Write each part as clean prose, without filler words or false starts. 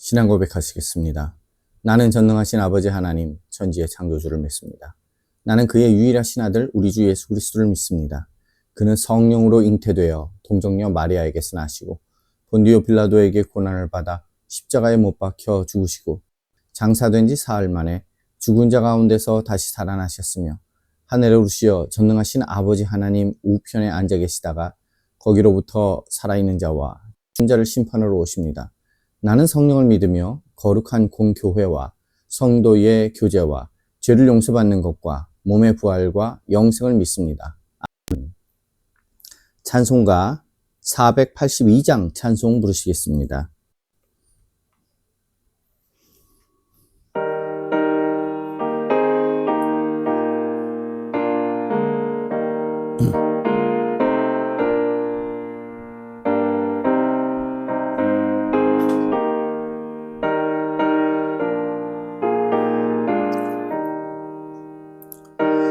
신앙 고백하시겠습니다. 나는 전능하신 아버지 하나님, 천지의 창조주를 믿습니다. 나는 그의 유일하신 아들 우리 주 예수 그리스도를 믿습니다. 그는 성령으로 잉태되어 동정녀 마리아에게서 나시고 본디오 빌라도에게 고난을 받아 십자가에 못 박혀 죽으시고 장사된 지 사흘 만에 죽은 자 가운데서 다시 살아나셨으며 하늘에 오르시어 전능하신 아버지 하나님 우편에 앉아 계시다가 거기로부터 살아있는 자와 죽은 자를 심판하러 오십니다. 나는 성령을 믿으며 거룩한 공교회와 성도의 교제와 죄를 용서받는 것과 몸의 부활과 영생을 믿습니다. 아멘. 찬송가 482장 찬송 부르시겠습니다.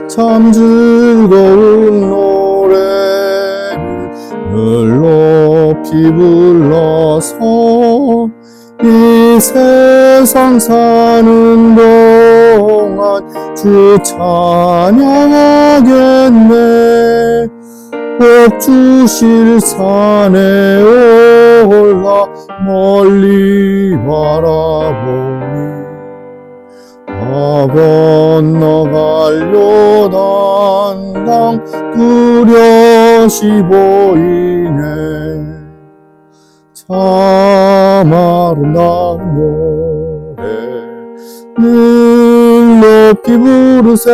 참 즐거운 노래를 높이 불러서 이 세상 사는 동안 주 찬양하겠네. 복 주실 산에 올라 멀리 바라보니 건너가려 단강 뚜렷이 보이네. 참 아름다운 노래 늘 높이 부르세.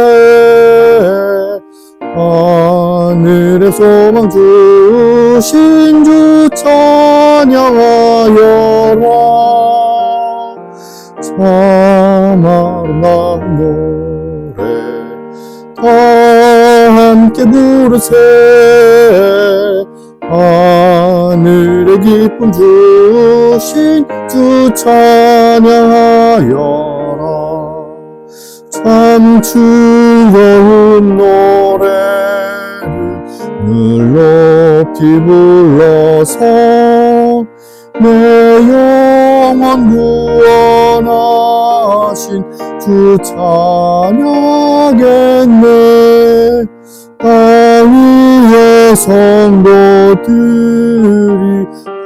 하늘의 소망 주신 주 찬양하여라. 참 아름다운 노래 다 함께 부르세. 하늘의 기쁨 주신 주 찬양하여라. 참 즐거운 노래를 늘 높이 불러서 내 영혼 구원하신 주 찬양하겠네. 땅 위의 성도들이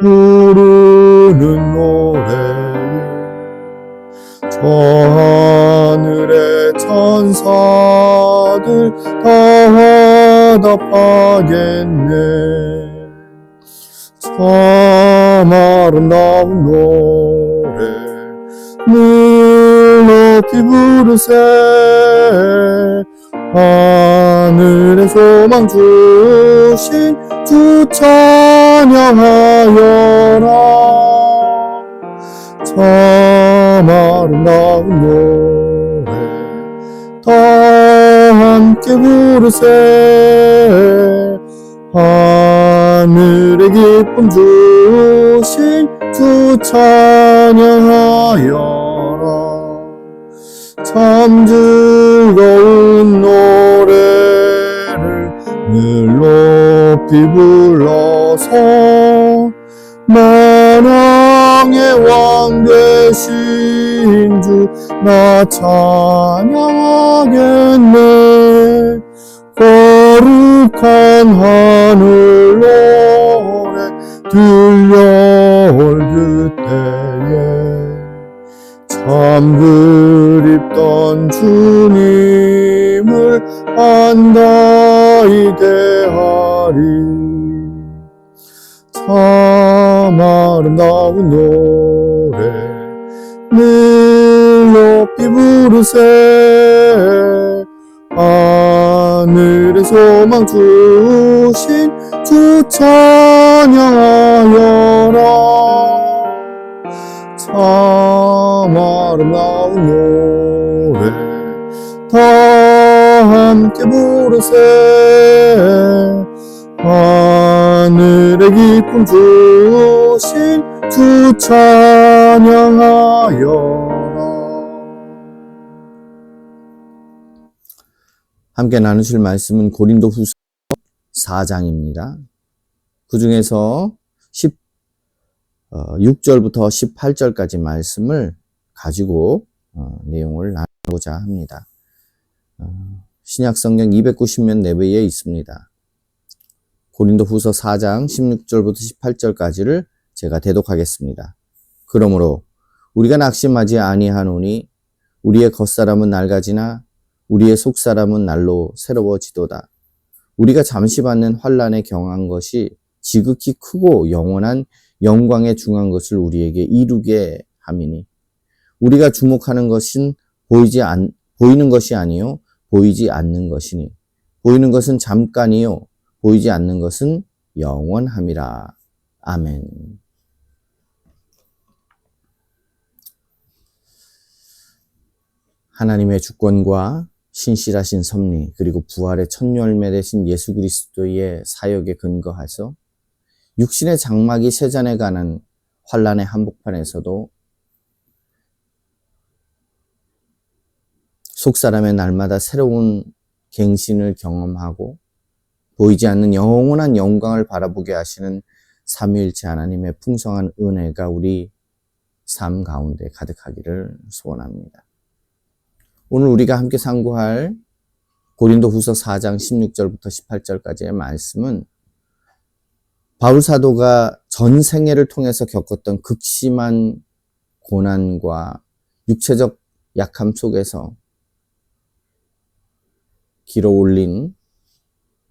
부르는 노래에 저 하늘의 천사들 다 화답하겠네. 참 아름다운 노래 늘 높이 부르세. 하늘의 소망 주신 주 찬양하여라. 참 아름다운 노래 다 함께 부르세. 하늘의 기쁨 주신 주 찬양하여라. 참 즐거운 노래를 늘 높이 불러서 만왕의 왕 되신 주 나 찬양하겠네. 거룩한 하늘 노래 들려올 그때에 참 그립던 주님을 반가이 대하리. 참 아름다운 노래 늘 높이 부르세. 하늘의 소망 주신 주 찬양하여라. 참 아름다운 노래 다 함께 부르세. 하늘의 기쁨 주신 주 찬양하여라. 함께 나누실 말씀은 고린도후서 4장입니다. 그 중에서 6절부터 18절까지 말씀을 가지고 내용을 나누고자 합니다. 신약성경 290면 내부에 있습니다. 고린도후서 4장 16절부터 18절까지를 제가 대독하겠습니다. 그러므로 우리가 낙심하지 아니하노니 우리의 겉사람은 낡아지나 우리의 속사람은 날로 새로워지도다. 우리가 잠시 받는 환난에 경한 것이 지극히 크고 영원한 영광에 중한 것을 우리에게 이루게 함이니 우리가 주목하는 것은 보이는 것이 아니요 보이지 않는 것이니 보이는 것은 잠깐이요 보이지 않는 것은 영원함이라. 아멘. 하나님의 주권과 신실하신 섭리 그리고 부활의 첫 열매 되신 예수 그리스도의 사역에 근거해서 육신의 장막이 세잔에 가는 환난의 한복판에서도 속사람의 날마다 새로운 갱신을 경험하고 보이지 않는 영원한 영광을 바라보게 하시는 삼위일체 하나님의 풍성한 은혜가 우리 삶 가운데 가득하기를 소원합니다. 오늘 우리가 함께 상고할 고린도후서 4장 16절부터 18절까지의 말씀은 바울 사도가 전 생애를 통해서 겪었던 극심한 고난과 육체적 약함 속에서 길어올린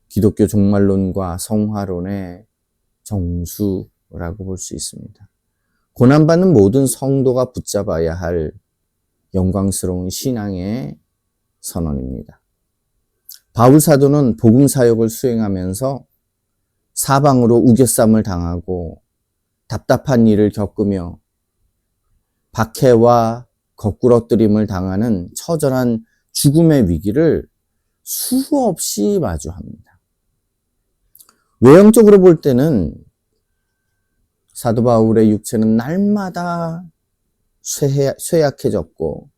기독교 종말론과 성화론의 정수라고 볼 수 있습니다. 고난받는 모든 성도가 붙잡아야 할 영광스러운 신앙의 선언입니다. 바울 사도는 복음 사역을 수행하면서 사방으로 우겨쌈을 당하고 답답한 일을 겪으며 박해와 거꾸러뜨림을 당하는 처절한 죽음의 위기를 수없이 마주합니다. 외형적으로 볼 때는 사도 바울의 육체는 날마다 쇠약해졌고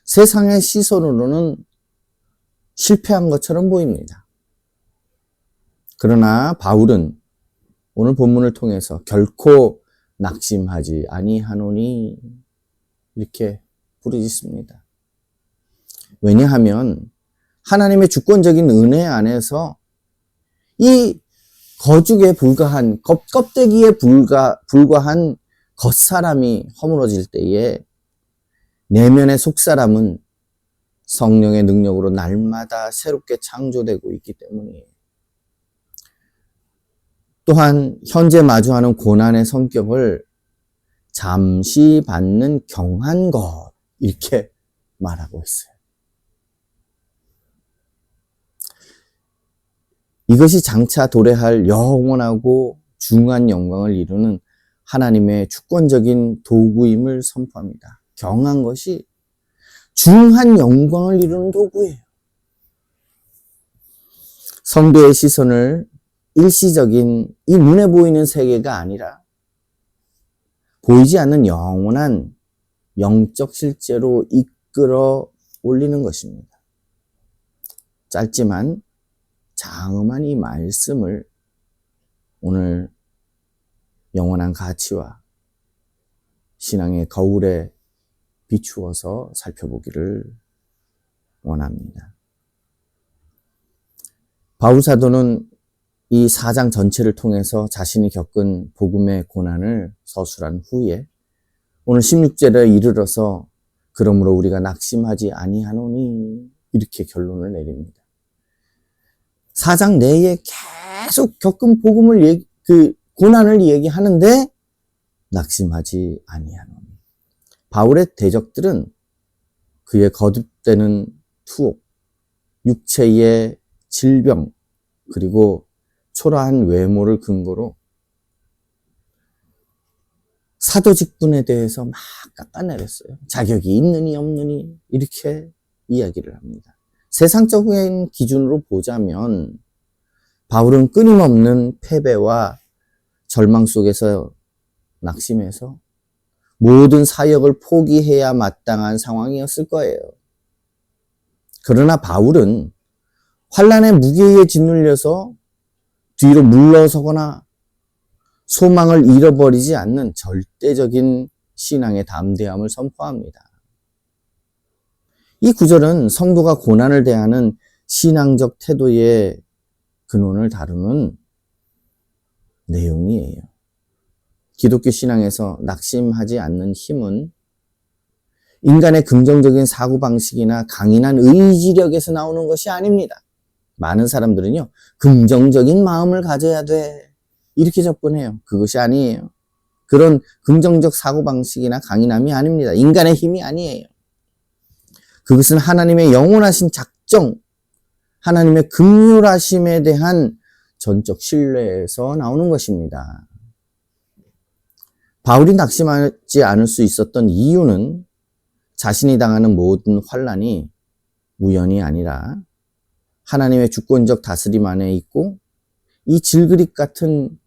세상의 시선으로는 실패한 것처럼 보입니다. 그러나 바울은 오늘 본문을 통해서 결코 낙심하지 아니하노니 이렇게 부르짖습니다. 왜냐하면 하나님의 주권적인 은혜 안에서 이 거죽에 불과한 껍데기에 불과한 겉사람이 허물어질 때에 내면의 속사람은 성령의 능력으로 날마다 새롭게 창조되고 있기 때문이에요. 또한 현재 마주하는 고난의 성격을 잠시 받는 경한 것 이렇게 말하고 있어요. 이것이 장차 도래할 영원하고 중한 영광을 이루는 하나님의 주권적인 도구임을 선포합니다. 경한 것이 중한 영광을 이루는 도구예요. 성도의 시선을 일시적인 이 눈에 보이는 세계가 아니라 보이지 않는 영원한 영적 실제로 이끌어 올리는 것입니다. 짧지만 장엄한 이 말씀을 오늘 영원한 가치와 신앙의 거울에 비추어서 살펴보기를 원합니다. 바울 사도는 이 4장 전체를 통해서 자신이 겪은 복음의 고난을 서술한 후에 오늘 16절에 이르러서 그러므로 우리가 낙심하지 아니하노니 이렇게 결론을 내립니다. 4장 내에 계속 겪은 복음을 고난을 얘기하는데 낙심하지 아니하노니. 바울의 대적들은 그의 거듭되는 투옥, 육체의 질병, 그리고 초라한 외모를 근거로 사도 직분에 대해서 막 깎아내렸어요. 자격이 있느니 없느니 이렇게 이야기를 합니다. 세상적인 기준으로 보자면 바울은 끊임없는 패배와 절망 속에서 낙심해서 모든 사역을 포기해야 마땅한 상황이었을 거예요. 그러나 바울은 환난의 무게에 짓눌려서 뒤로 물러서거나 소망을 잃어버리지 않는 절대적인 신앙의 담대함을 선포합니다. 이 구절은 성도가 고난을 대하는 신앙적 태도의 근원을 다루는 내용이에요. 기독교 신앙에서 낙심하지 않는 힘은 인간의 긍정적인 사고방식이나 강인한 의지력에서 나오는 것이 아닙니다. 많은 사람들은요, 긍정적인 마음을 가져야 돼, 이렇게 접근해요. 그것이 아니에요. 그런 긍정적 사고방식이나 강인함이 아닙니다. 인간의 힘이 아니에요. 그것은 하나님의 영원하신 작정, 하나님의 긍휼하심에 대한 전적 신뢰에서 나오는 것입니다. 바울이 낙심하지 않을 수 있었던 이유는 자신이 당하는 모든 환난이 우연이 아니라 하나님의 주권적 다스림 안에 있고, 이 질그릇 같은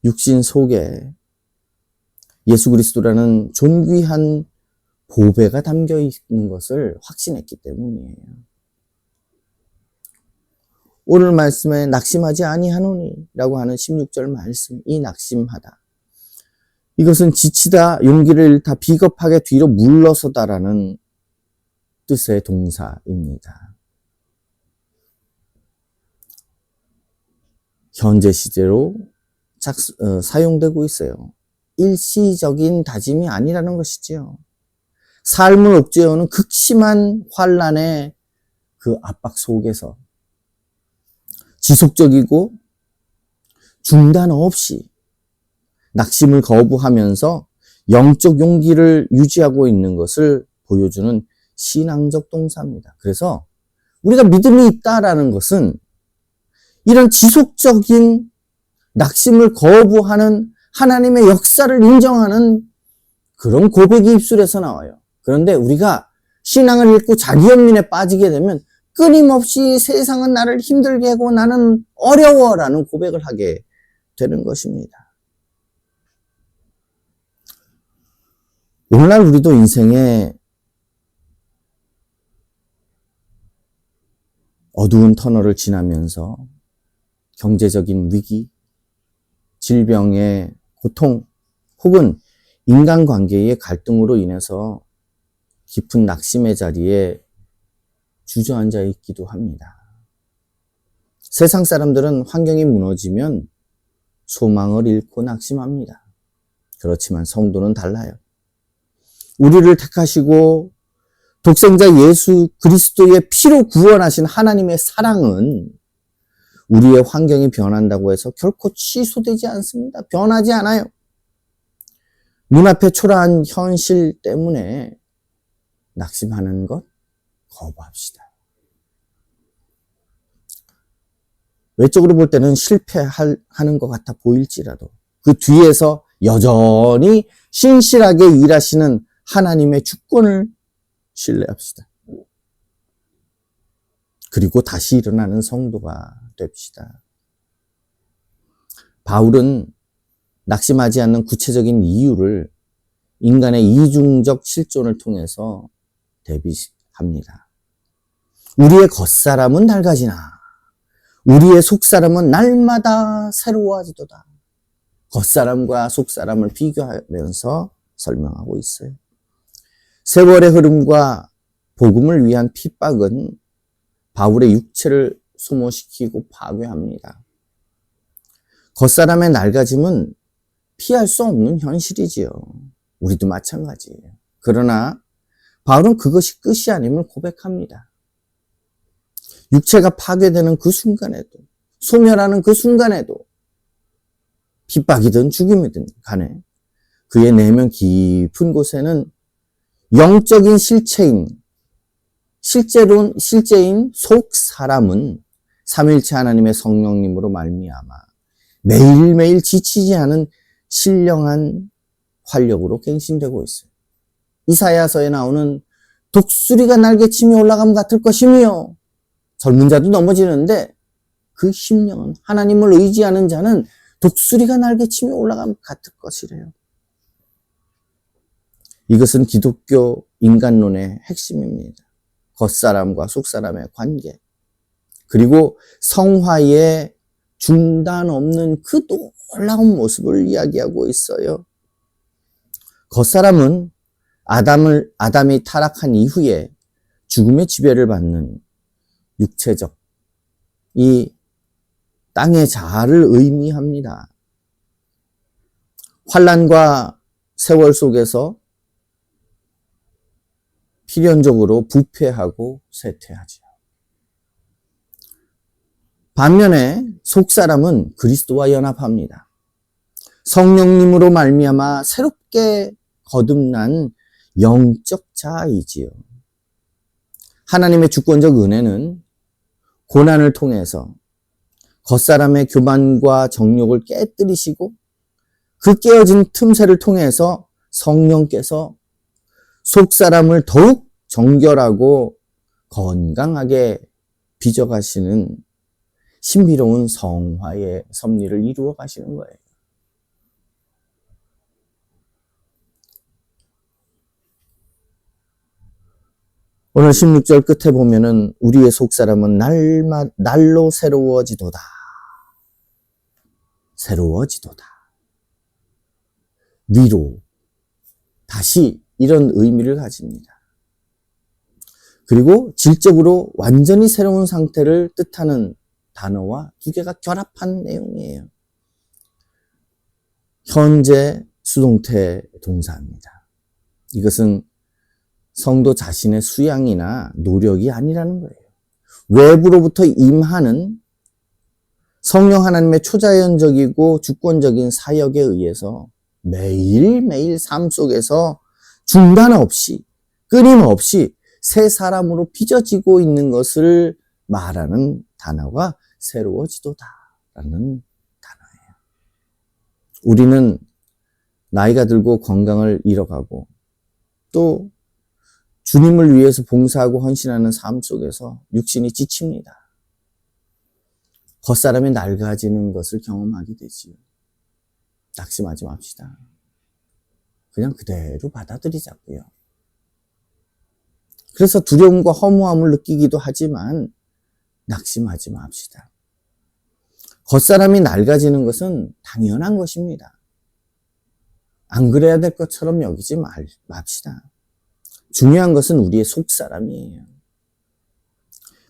육신 속에 예수 그리스도라는 존귀한 보배가 담겨 있는 것을 확신했기 때문이에요. 오늘 말씀에 낙심하지 아니하노니 라고 하는 16절 말씀, 이 낙심하다, 이것은 지치다, 용기를 잃다, 비겁하게 뒤로 물러서다라는 뜻의 동사입니다. 현재 시제로 사용되고 있어요. 일시적인 다짐이 아니라는 것이지요. 삶을 옥죄어오는 극심한 환난의 그 압박 속에서 지속적이고 중단 없이 낙심을 거부하면서 영적 용기를 유지하고 있는 것을 보여주는 신앙적 동사입니다. 그래서 우리가 믿음이 있다라는 것은 이런 지속적인 낙심을 거부하는 하나님의 역사를 인정하는 그런 고백이 입술에서 나와요. 그런데 우리가 신앙을 잃고 자기 연민에 빠지게 되면 끊임없이 세상은 나를 힘들게 하고 나는 어려워라는 고백을 하게 되는 것입니다. 오늘날 우리도 인생에 어두운 터널을 지나면서 경제적인 위기, 질병의 고통, 혹은 인간관계의 갈등으로 인해서 깊은 낙심의 자리에 주저앉아 있기도 합니다. 세상 사람들은 환경이 무너지면 소망을 잃고 낙심합니다. 그렇지만 성도는 달라요. 우리를 택하시고 독생자 예수 그리스도의 피로 구원하신 하나님의 사랑은 우리의 환경이 변한다고 해서 결코 취소되지 않습니다. 변하지 않아요. 눈앞에 초라한 현실 때문에 낙심하는 것 거부합시다. 외적으로 볼 때는 실패하는 것 같아 보일지라도 그 뒤에서 여전히 신실하게 일하시는 하나님의 주권을 신뢰합시다. 그리고 다시 일어나는 성도가 됩시다. 바울은 낙심하지 않는 구체적인 이유를 인간의 이중적 실존을 통해서 대비합니다. 우리의 겉사람은 낡아지나 우리의 속사람은 날마다 새로워지도다. 겉사람과 속사람을 비교하면서 설명하고 있어요. 세월의 흐름과 복음을 위한 핍박은 바울의 육체를 소모시키고 파괴합니다. 겉사람의 낡아짐은 피할 수 없는 현실이지요. 우리도 마찬가지예요. 그러나 바울은 그것이 끝이 아님을 고백합니다. 육체가 파괴되는 그 순간에도, 소멸하는 그 순간에도, 핍박이든 죽임이든 간에 그의 내면 깊은 곳에는 영적인 실제인 속 사람은 삼위일체 하나님의 성령님으로 말미암아 매일매일 지치지 않은 신령한 활력으로 갱신되고 있어요. 이사야서에 나오는 독수리가 날개치며 올라감 같을 것이며, 젊은 자도 넘어지는데 그 심령은, 하나님을 의지하는 자는 독수리가 날개치며 올라감 같을 것이래요. 이것은 기독교 인간론의 핵심입니다. 겉사람과 속사람의 관계, 그리고 성화의 중단 없는 그 놀라운 모습을 이야기하고 있어요. 겉사람은 아담이 타락한 이후에 죽음의 지배를 받는 육체적 이 땅의 자아를 의미합니다. 환난과 세월 속에서 필연적으로 부패하고 쇠퇴하지요. 반면에 속사람은 그리스도와 연합합니다. 성령님으로 말미암아 새롭게 거듭난 영적 자아이지요. 하나님의 주권적 은혜는 고난을 통해서 겉사람의 교만과 정욕을 깨뜨리시고 그 깨어진 틈새를 통해서 성령께서 속사람을 더욱 정결하고 건강하게 빚어가시는 신비로운 성화의 섭리를 이루어 가시는 거예요. 오늘 16절 끝에 보면은 우리의 속사람은 날로 새로워지도다. 새로워지도다. 위로 다시 이런 의미를 가집니다. 그리고 질적으로 완전히 새로운 상태를 뜻하는 단어와 두 개가 결합한 내용이에요. 현재 수동태 동사입니다. 이것은 성도 자신의 수양이나 노력이 아니라는 거예요. 외부로부터 임하는 성령 하나님의 초자연적이고 주권적인 사역에 의해서 매일매일 삶 속에서 중단 없이 끊임없이 새 사람으로 빚어지고 있는 것을 말하는 단어가 새로워지도다라는 단어예요. 우리는 나이가 들고 건강을 잃어가고 또 주님을 위해서 봉사하고 헌신하는 삶 속에서 육신이 지칩니다. 겉사람이 낡아지는 것을 경험하게 되지요. 낙심하지 맙시다. 그냥 그대로 받아들이자고요. 그래서 두려움과 허무함을 느끼기도 하지만 낙심하지 맙시다. 겉사람이 낡아지는 것은 당연한 것입니다. 안 그래야 될 것처럼 여기지 맙시다. 중요한 것은 우리의 속사람이에요.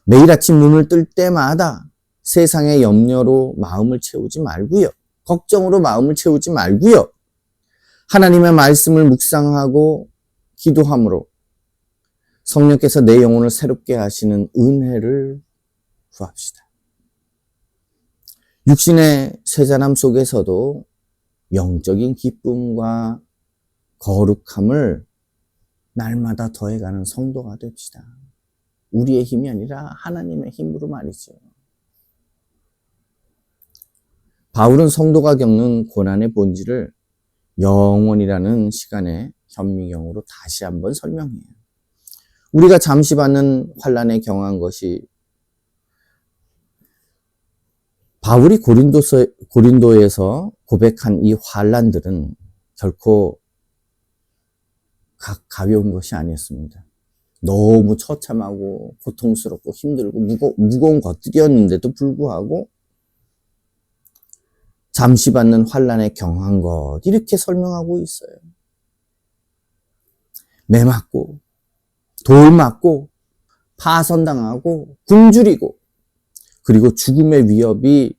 매일 아침 눈을 뜰 때마다 세상의 염려로 마음을 채우지 말고요. 걱정으로 마음을 채우지 말고요. 하나님의 말씀을 묵상하고 기도함으로 성령께서 내 영혼을 새롭게 하시는 은혜를 구합시다. 육신의 쇠잔함 속에서도 영적인 기쁨과 거룩함을 날마다 더해가는 성도가 됩시다. 우리의 힘이 아니라 하나님의 힘으로 말이죠. 바울은 성도가 겪는 고난의 본질을 영원이라는 시간에 현미경으로 다시 한번 설명해요. 우리가 잠시 받는 환난에 경한 것이 바울이 고린도에서 고백한 이 환난들은 결코 가벼운 것이 아니었습니다. 너무 처참하고 고통스럽고 힘들고 무거운 것들이었는데도 불구하고 잠시 받는 환난에 경한 것 이렇게 설명하고 있어요. 매 맞고 돌 맞고 파선당하고 굶주리고 그리고 죽음의 위협이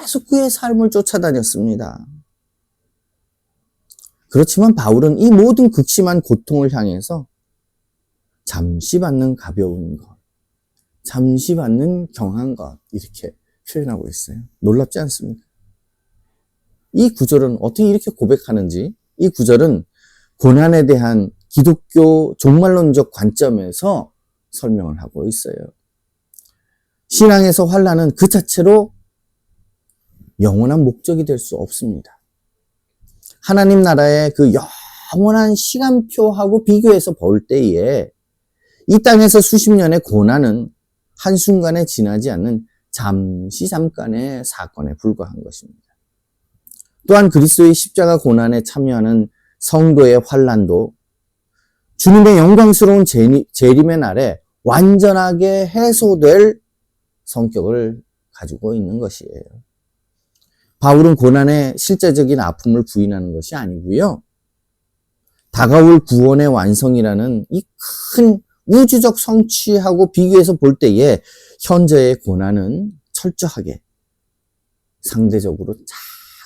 계속 그의 삶을 쫓아다녔습니다. 그렇지만 바울은 이 모든 극심한 고통을 향해서 잠시 받는 가벼운 것, 잠시 받는 경한 것 이렇게 표현하고 있어요. 놀랍지 않습니까? 이 구절은 어떻게 이렇게 고백하는지, 이 구절은 고난에 대한 기독교 종말론적 관점에서 설명을 하고 있어요. 신앙에서 환난은 그 자체로 영원한 목적이 될 수 없습니다. 하나님 나라의 그 영원한 시간표하고 비교해서 볼 때에 이 땅에서 수십 년의 고난은 한순간에 지나지 않는 잠깐의 사건에 불과한 것입니다. 또한 그리스도의 십자가 고난에 참여하는 성도의 환난도 주님의 영광스러운 재림의 날에 완전하게 해소될 성격을 가지고 있는 것이에요. 바울은 고난의 실제적인 아픔을 부인하는 것이 아니고요. 다가올 구원의 완성이라는 이 큰 우주적 성취하고 비교해서 볼 때에 현재의 고난은 철저하게 상대적으로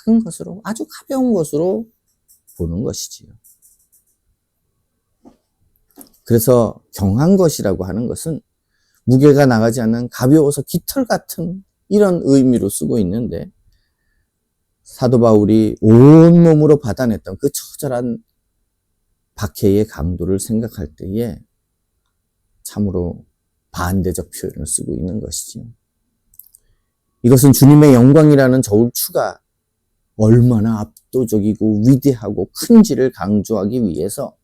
작은 것으로, 아주 가벼운 것으로 보는 것이지요. 그래서 경한 것이라고 하는 것은 무게가 나가지 않는 가벼워서 깃털 같은 이런 의미로 쓰고 있는데, 사도 바울이 온몸으로 받아냈던 그 처절한 박해의 강도를 생각할 때에 참으로 반대적 표현을 쓰고 있는 것이지요. 이것은 주님의 영광이라는 저울추가 얼마나 압도적이고 위대하고 큰지를 강조하기 위해서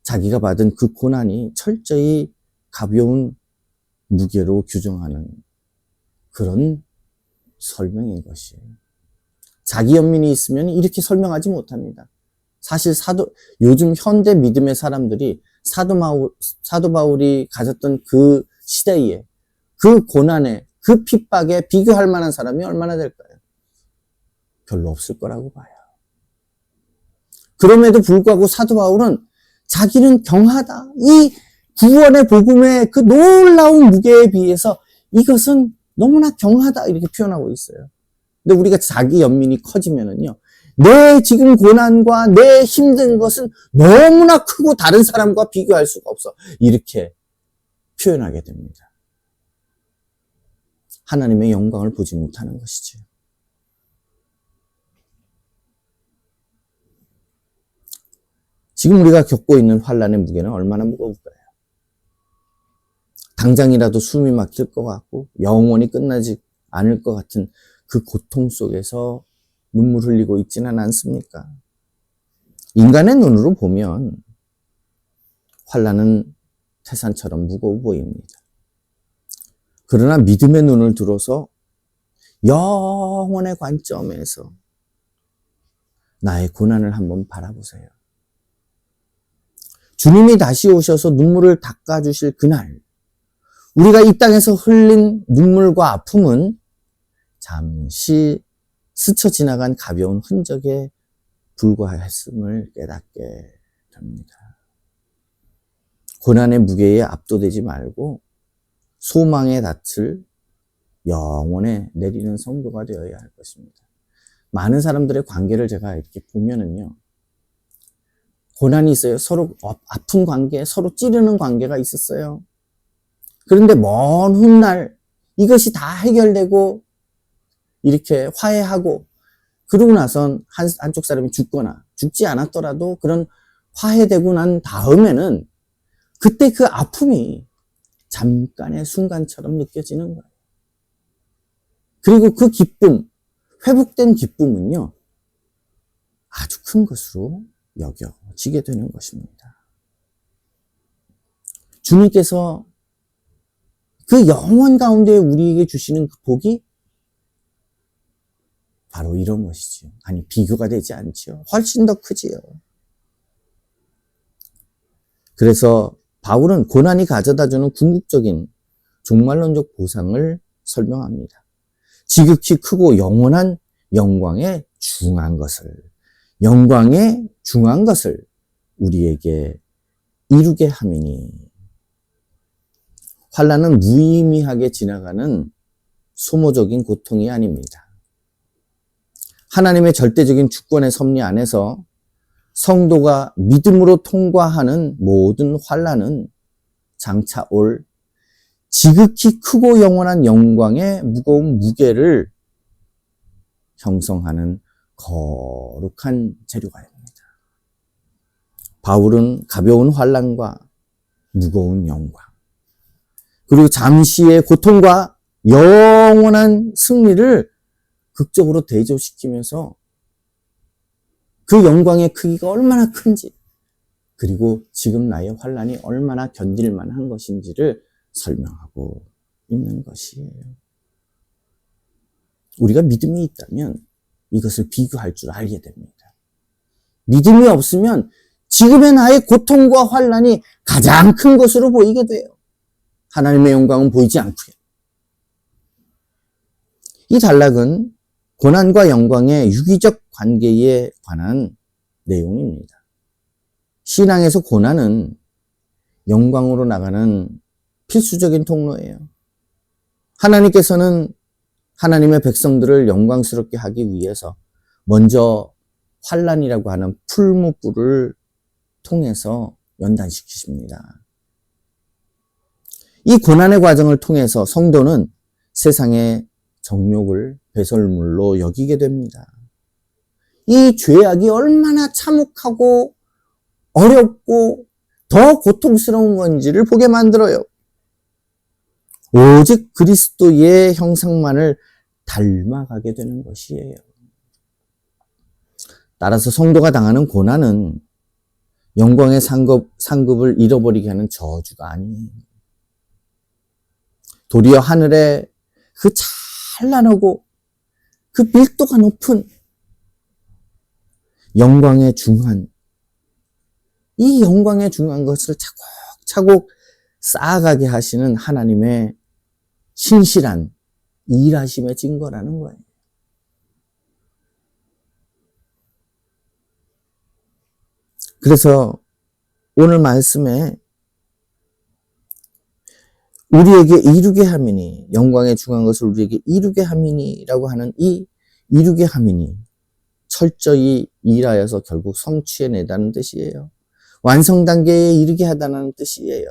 자기가 받은 그 고난이 철저히 가벼운 무게로 규정하는 그런 설명인 것이에요. 자기 연민이 있으면 이렇게 설명하지 못합니다. 사실 요즘 현대 믿음의 사람들이 사도 바울이 가졌던 그 시대에, 그 고난에, 그 핍박에 비교할 만한 사람이 얼마나 될까요? 별로 없을 거라고 봐요. 그럼에도 불구하고 사도 바울은 자기는 경하다. 이 구원의 복음의 그 놀라운 무게에 비해서 이것은 너무나 경하다. 이렇게 표현하고 있어요. 근데 우리가 자기 연민이 커지면은요, 내 지금 고난과 내 힘든 것은 너무나 크고 다른 사람과 비교할 수가 없어. 이렇게 표현하게 됩니다. 하나님의 영광을 보지 못하는 것이죠. 지금 우리가 겪고 있는 환난의 무게는 얼마나 무거울까요? 당장이라도 숨이 막힐 것 같고 영원히 끝나지 않을 것 같은 그 고통 속에서 눈물 흘리고 있지는 않습니까? 인간의 눈으로 보면 환난은 태산처럼 무거워 보입니다. 그러나 믿음의 눈을 들어서 영원의 관점에서 나의 고난을 한번 바라보세요. 주님이 다시 오셔서 눈물을 닦아주실 그날, 우리가 이 땅에서 흘린 눈물과 아픔은 잠시 스쳐 지나간 가벼운 흔적에 불과했음을 깨닫게 됩니다. 고난의 무게에 압도되지 말고 소망의 닻을 영원에 내리는 성도가 되어야 할 것입니다. 많은 사람들의 관계를 제가 이렇게 보면은요, 고난이 있어요. 서로 아픈 관계, 서로 찌르는 관계가 있었어요. 그런데 먼 훗날 이것이 다 해결되고 이렇게 화해하고 그러고 나선 한쪽 사람이 죽거나 죽지 않았더라도 그런 화해되고 난 다음에는 그때 그 아픔이 잠깐의 순간처럼 느껴지는 거예요. 그리고 그 기쁨, 회복된 기쁨은요, 아주 큰 것으로 여겨지게 되는 것입니다. 주님께서 그 영원 가운데 우리에게 주시는 그 복이 바로 이런 것이죠. 아니, 비교가 되지 않지요. 훨씬 더 크지요. 그래서 바울은 고난이 가져다주는 궁극적인 종말론적 보상을 설명합니다. 지극히 크고 영원한 영광에 중한 것을, 영광에 중한 것을 우리에게 이루게 함이니, 환난은 무의미하게 지나가는 소모적인 고통이 아닙니다. 하나님의 절대적인 주권의 섭리 안에서 성도가 믿음으로 통과하는 모든 환난은 장차 올 지극히 크고 영원한 영광의 무거운 무게를 형성하는 거룩한 재료가 됩니다. 바울은 가벼운 환난과 무거운 영광, 그리고 잠시의 고통과 영원한 승리를 극적으로 대조시키면서 그 영광의 크기가 얼마나 큰지, 그리고 지금 나의 환난이 얼마나 견딜 만한 것인지를 설명하고 있는 것이에요. 우리가 믿음이 있다면 이것을 비교할 줄 알게 됩니다. 믿음이 없으면 지금의 나의 고통과 환난이 가장 큰 것으로 보이게 돼요. 하나님의 영광은 보이지 않고요. 이 단락은 고난과 영광의 유기적 관계에 관한 내용입니다. 신앙에서 고난은 영광으로 나가는 필수적인 통로예요. 하나님께서는 하나님의 백성들을 영광스럽게 하기 위해서 먼저 환난이라고 하는 풀무불을 통해서 연단시키십니다. 이 고난의 과정을 통해서 성도는 세상의 정욕을 배설물로 여기게 됩니다. 이 죄악이 얼마나 참혹하고 어렵고 더 고통스러운 건지를 보게 만들어요. 오직 그리스도의 형상만을 닮아가게 되는 것이에요. 따라서 성도가 당하는 고난은 영광의 상급을 잃어버리게 하는 저주가 아니에요. 도리어 하늘의 그 찬란하고 그 밀도가 높은 영광의 중한, 이 영광의 중한 것을 차곡차곡 쌓아가게 하시는 하나님의 신실한 일하심의 증거라는 거예요. 그래서 오늘 말씀에 우리에게 이루게 함이니, 영광의 중한 것을 우리에게 이루게 함이니라고 하는 이 이루게 함이니 철저히 일하여서 결국 성취해내다는 뜻이에요. 완성 단계에 이르게 하다는 뜻이에요.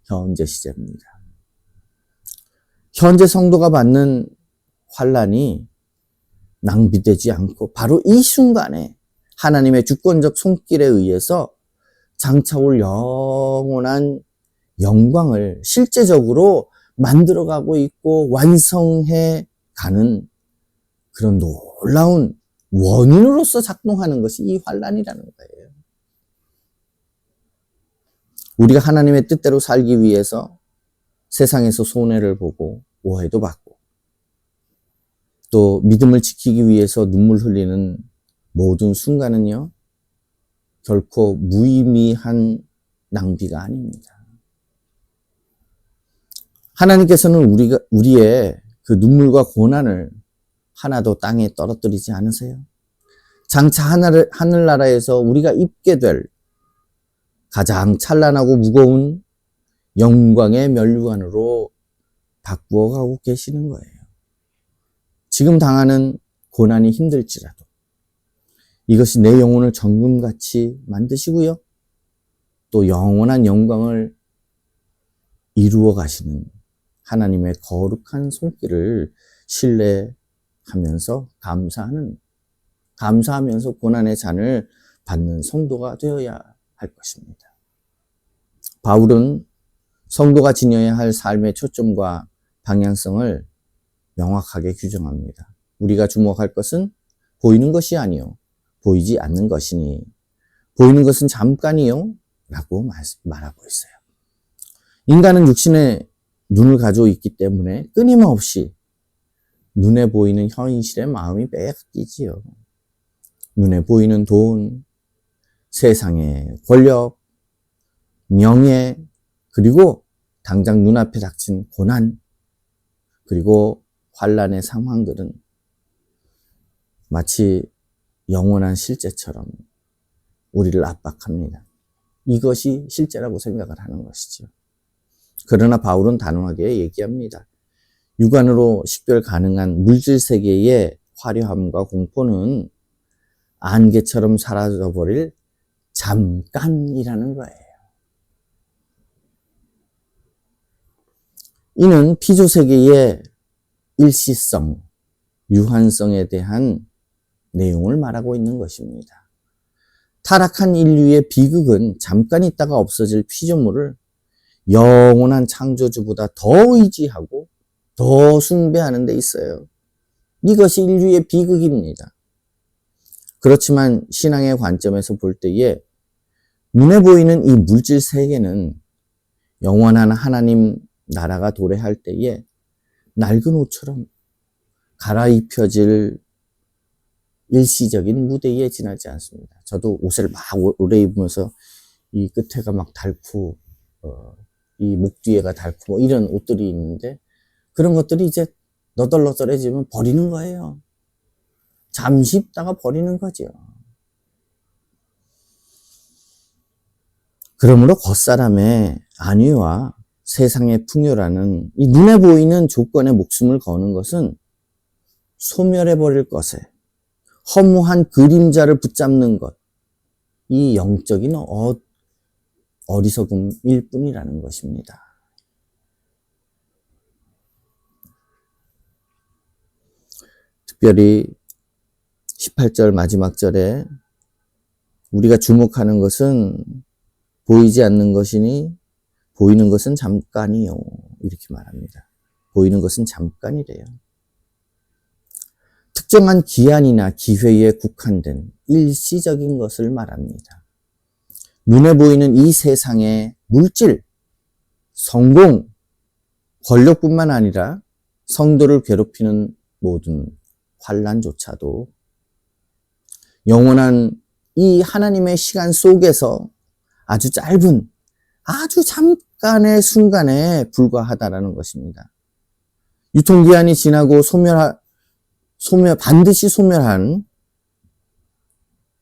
현재 시제입니다. 현재 성도가 받는 환난이 낭비되지 않고 바로 이 순간에 하나님의 주권적 손길에 의해서 장차올 영원한 영광을 실제적으로 만들어가고 있고 완성해 가는 그런 놀라운 원인으로서 작동하는 것이 이 환난이라는 거예요. 우리가 하나님의 뜻대로 살기 위해서 세상에서 손해를 보고 오해도 받고 또 믿음을 지키기 위해서 눈물 흘리는 모든 순간은요, 결코 무의미한 낭비가 아닙니다. 하나님께서는 우리의 그 눈물과 고난을 하나도 땅에 떨어뜨리지 않으세요. 장차 하늘나라에서 우리가 입게 될 가장 찬란하고 무거운 영광의 면류관으로 바꾸어 가고 계시는 거예요. 지금 당하는 고난이 힘들지라도 이것이 내 영혼을 정금같이 만드시고요, 또 영원한 영광을 이루어 가시는 하나님의 거룩한 손길을 신뢰하면서 감사하면서 고난의 잔을 받는 성도가 되어야 할 것입니다. 바울은 성도가 지녀야 할 삶의 초점과 방향성을 명확하게 규정합니다. 우리가 주목할 것은 보이는 것이 아니요 보이지 않는 것이니 보이는 것은 잠깐이요 라고 말하고 있어요. 인간은 육신의 눈을 가지고 있기 때문에 끊임없이 눈에 보이는 현실에 마음이 빼앗기지요. 눈에 보이는 돈, 세상의 권력, 명예, 그리고 당장 눈앞에 닥친 고난, 그리고 환난의 상황들은 마치 영원한 실제처럼 우리를 압박합니다. 이것이 실제라고 생각을 하는 것이죠. 그러나 바울은 단호하게 얘기합니다. 육안으로 식별 가능한 물질 세계의 화려함과 공포는 안개처럼 사라져버릴 잠깐이라는 거예요. 이는 피조 세계의 일시성, 유한성에 대한 내용을 말하고 있는 것입니다. 타락한 인류의 비극은 잠깐 있다가 없어질 피조물을 영원한 창조주보다 더 의지하고 더 숭배하는 데 있어요. 이것이 인류의 비극입니다. 그렇지만 신앙의 관점에서 볼 때에 눈에 보이는 이 물질 세계는 영원한 하나님 나라가 도래할 때에 낡은 옷처럼 갈아입혀질 일시적인 무대에 지나지 않습니다. 저도 옷을 막 오래 입으면서 이 끝에가 막 닳고 이 목 뒤에가 닳고 뭐 이런 옷들이 있는데 그런 것들이 이제 너덜너덜해지면 버리는 거예요. 잠시 있다가 버리는 거죠. 그러므로 겉사람의 안위와 세상의 풍요라는 이 눈에 보이는 조건에 목숨을 거는 것은 소멸해버릴 것에 허무한 그림자를 붙잡는 것, 이 영적인 어리석음일 뿐이라는 것입니다. 특별히 18절 마지막 절에 우리가 주목하는 것은 보이지 않는 것이니 보이는 것은 잠깐이요. 이렇게 말합니다. 보이는 것은 잠깐이래요. 특정한 기한이나 기회에 국한된 일시적인 것을 말합니다. 눈에 보이는 이 세상의 물질, 성공, 권력뿐만 아니라 성도를 괴롭히는 모든 환난조차도 영원한 이 하나님의 시간 속에서 아주 짧은, 아주 잠깐의 순간에 불과하다라는 것입니다. 유통기한이 지나고 반드시 소멸한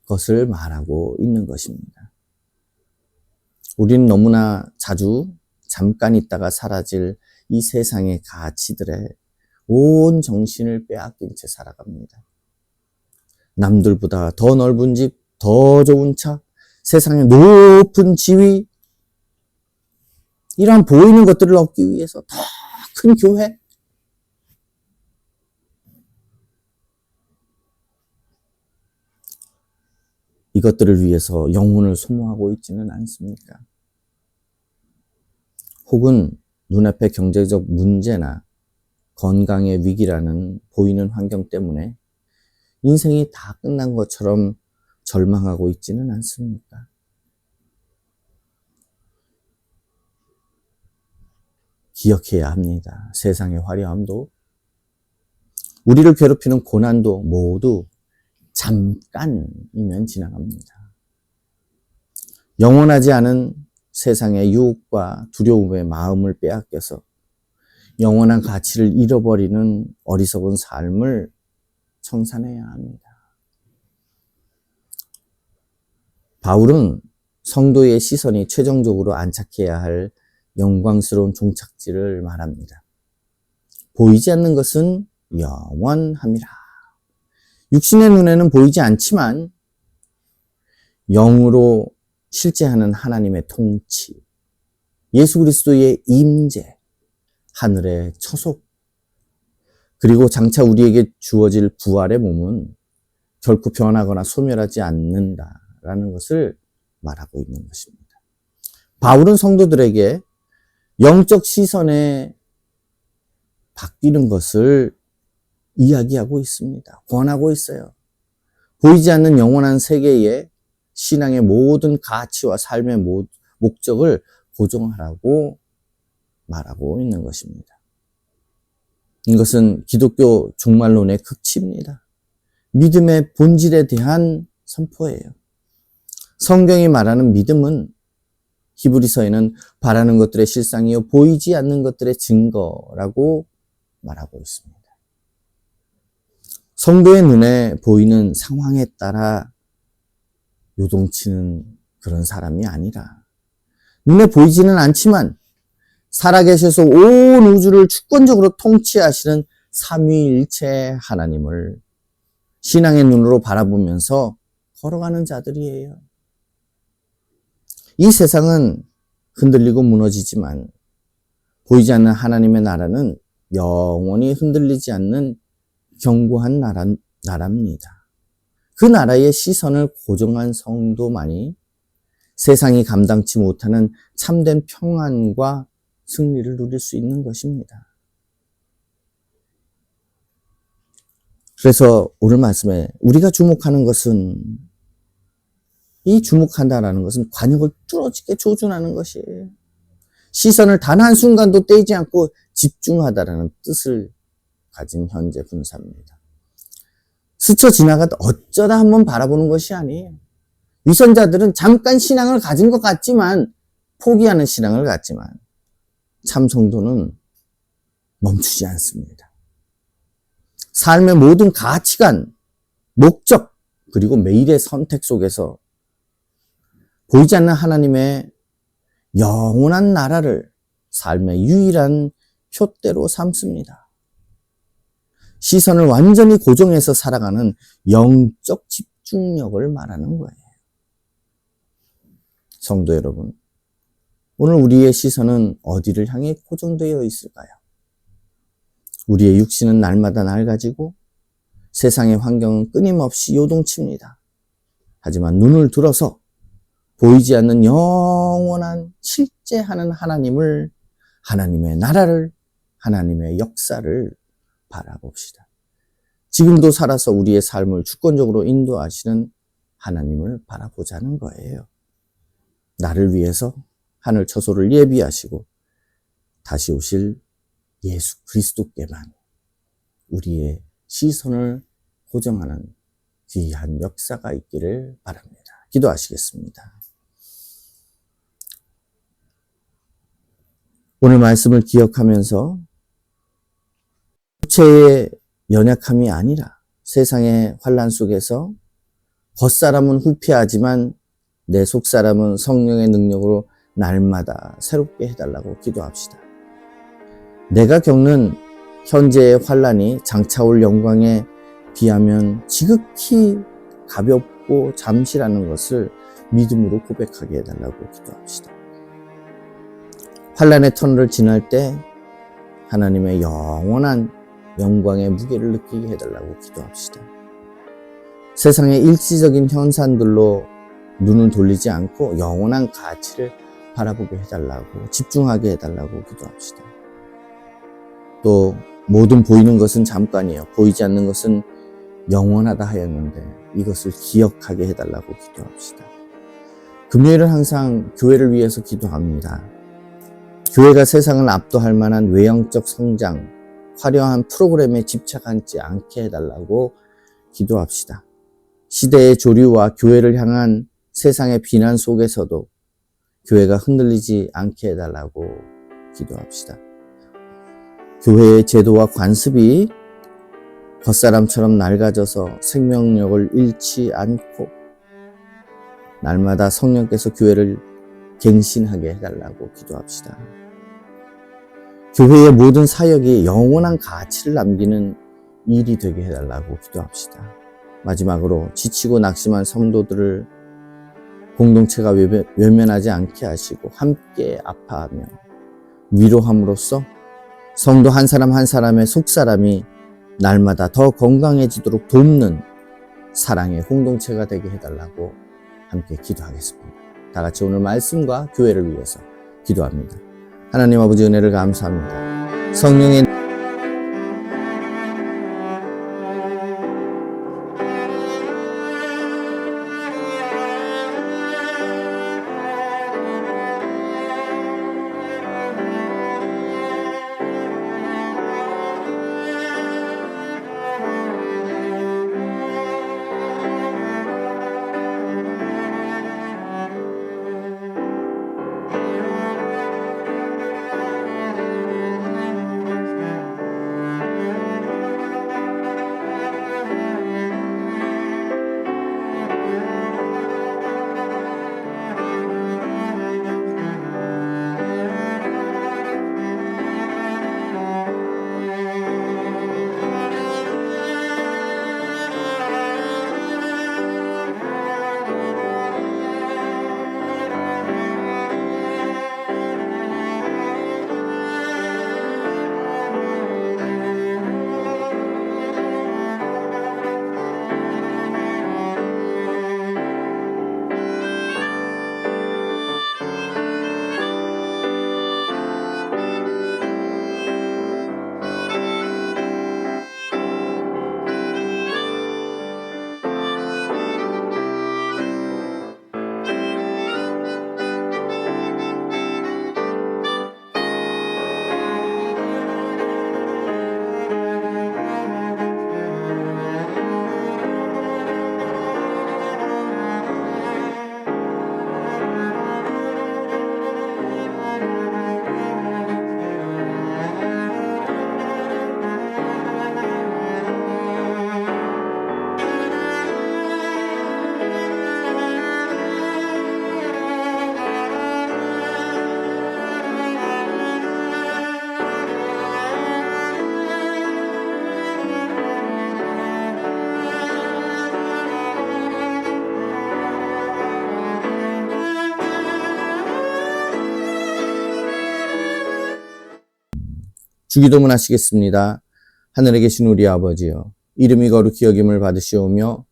것을 말하고 있는 것입니다. 우리는 너무나 자주 잠깐 있다가 사라질 이 세상의 가치들에 온 정신을 빼앗긴 채 살아갑니다. 남들보다 더 넓은 집, 더 좋은 차, 세상의 높은 지위, 이러한 보이는 것들을 얻기 위해서 더 큰 교회, 이것들을 위해서 영혼을 소모하고 있지는 않습니까? 혹은 눈앞의 경제적 문제나 건강의 위기라는 보이는 환경 때문에 인생이 다 끝난 것처럼 절망하고 있지는 않습니까? 기억해야 합니다. 세상의 화려함도, 우리를 괴롭히는 고난도 모두 잠깐이면 지나갑니다. 영원하지 않은 세상의 유혹과 두려움의 마음을 빼앗겨서 영원한 가치를 잃어버리는 어리석은 삶을 청산해야 합니다. 바울은 성도의 시선이 최종적으로 안착해야 할 영광스러운 종착지를 말합니다. 보이지 않는 것은 영원함이라. 육신의 눈에는 보이지 않지만 영으로 실제하는 하나님의 통치, 예수 그리스도의 임재, 하늘의 처속, 그리고 장차 우리에게 주어질 부활의 몸은 결코 변하거나 소멸하지 않는다라는 것을 말하고 있는 것입니다. 바울은 성도들에게 영적 시선에 바뀌는 것을 이야기하고 있습니다. 권하고 있어요. 보이지 않는 영원한 세계에 신앙의 모든 가치와 삶의 목적을 고정하라고 말하고 있는 것입니다. 이것은 기독교 종말론의 극치입니다. 믿음의 본질에 대한 선포예요. 성경이 말하는 믿음은 히브리서에는 바라는 것들의 실상이요 보이지 않는 것들의 증거라고 말하고 있습니다. 성도의 눈에 보이는 상황에 따라 요동치는 그런 사람이 아니라 눈에 보이지는 않지만 살아계셔서 온 우주를 주권적으로 통치하시는 삼위일체 하나님을 신앙의 눈으로 바라보면서 걸어가는 자들이에요. 이 세상은 흔들리고 무너지지만 보이지 않는 하나님의 나라는 영원히 흔들리지 않는 견고한 나라입니다. 그 나라의 시선을 고정한 성도만이 세상이 감당치 못하는 참된 평안과 승리를 누릴 수 있는 것입니다. 그래서 오늘 말씀에 우리가 주목하는 것은, 이 주목한다라는 것은 관역을 뚫어지게 조준하는 것이에요. 시선을 단 한순간도 떼지 않고 집중하다라는 뜻을 가진 현재 분사입니다. 스쳐 지나가다 어쩌다 한번 바라보는 것이 아니에요. 위선자들은 잠깐 신앙을 가진 것 같지만, 포기하는 신앙을 갖지만 참 성도는 멈추지 않습니다. 삶의 모든 가치관, 목적, 그리고 매일의 선택 속에서 보이지 않는 하나님의 영원한 나라를 삶의 유일한 표대로 삼습니다. 시선을 완전히 고정해서 살아가는 영적 집중력을 말하는 거예요. 성도 여러분, 오늘 우리의 시선은 어디를 향해 고정되어 있을까요? 우리의 육신은 날마다 낡아지고 세상의 환경은 끊임없이 요동칩니다. 하지만 눈을 들어서 보이지 않는 영원한 실제하는 하나님을, 하나님의 나라를, 하나님의 역사를 바라봅시다. 지금도 살아서 우리의 삶을 주권적으로 인도하시는 하나님을 바라보자는 거예요. 나를 위해서 하늘 처소를 예비하시고 다시 오실 예수 그리스도께만 우리의 시선을 고정하는 귀한 역사가 있기를 바랍니다. 기도하시겠습니다. 오늘 말씀을 기억하면서 육체의 연약함이 아니라 세상의 환난 속에서 겉사람은 후패하지만 내 속사람은 성령의 능력으로 날마다 새롭게 해달라고 기도합시다. 내가 겪는 현재의 환난이 장차올 영광에 비하면 지극히 가볍고 잠시라는 것을 믿음으로 고백하게 해달라고 기도합시다. 환난의 터널을 지날 때 하나님의 영원한 영광의 무게를 느끼게 해달라고 기도합시다. 세상의 일시적인 현상들로 눈을 돌리지 않고 영원한 가치를 바라보게 해달라고, 집중하게 해달라고 기도합시다. 또 모든 보이는 것은 잠깐이요, 보이지 않는 것은 영원하다 하였는데 이것을 기억하게 해달라고 기도합시다. 금요일은 항상 교회를 위해서 기도합니다. 교회가 세상을 압도할 만한 외형적 성장, 화려한 프로그램에 집착하지 않게 해달라고 기도합시다. 시대의 조류와 교회를 향한 세상의 비난 속에서도 교회가 흔들리지 않게 해달라고 기도합시다. 교회의 제도와 관습이 겉사람처럼 낡아져서 생명력을 잃지 않고 날마다 성령께서 교회를 갱신하게 해달라고 기도합시다. 교회의 모든 사역이 영원한 가치를 남기는 일이 되게 해달라고 기도합시다. 마지막으로 지치고 낙심한 성도들을 공동체가 외면하지 않게 하시고 함께 아파하며 위로함으로써 성도 한 사람 한 사람의 속사람이 날마다 더 건강해지도록 돕는 사랑의 공동체가 되게 해달라고 함께 기도하겠습니다. 다 같이 오늘 말씀과 교회를 위해서 기도합니다. 하나님 아버지 은혜를 감사합니다. 성령의 주기도문 하시겠습니다. 하늘에 계신 우리 아버지여, 이름이 거룩히 여김을 받으시오며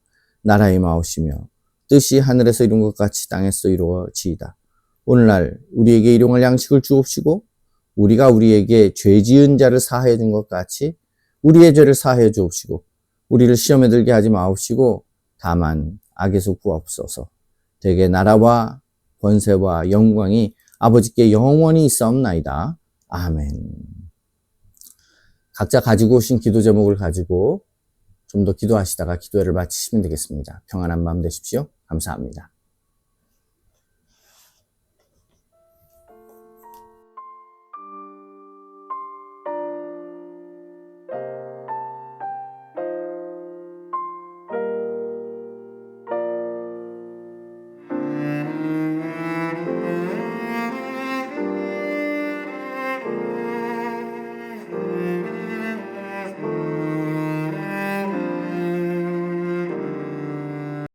나라의 마오시며 뜻이 하늘에서 이룬 것 같이 땅에서 이루어지이다. 오늘날 우리에게 일용할 양식을 주옵시고 우리가 우리에게 죄 지은 자를 사하여 준 것 같이 우리의 죄를 사하여 주옵시고 우리를 시험에 들게 하지 마옵시고 다만 악에서 구하옵소서. 대개 나라와 권세와 영광이 아버지께 영원히 있사옵나이다. 아멘. 각자 가지고 오신 기도 제목을 가지고 좀 더 기도하시다가 기도회를 마치시면 되겠습니다. 평안한 밤 되십시오. 감사합니다.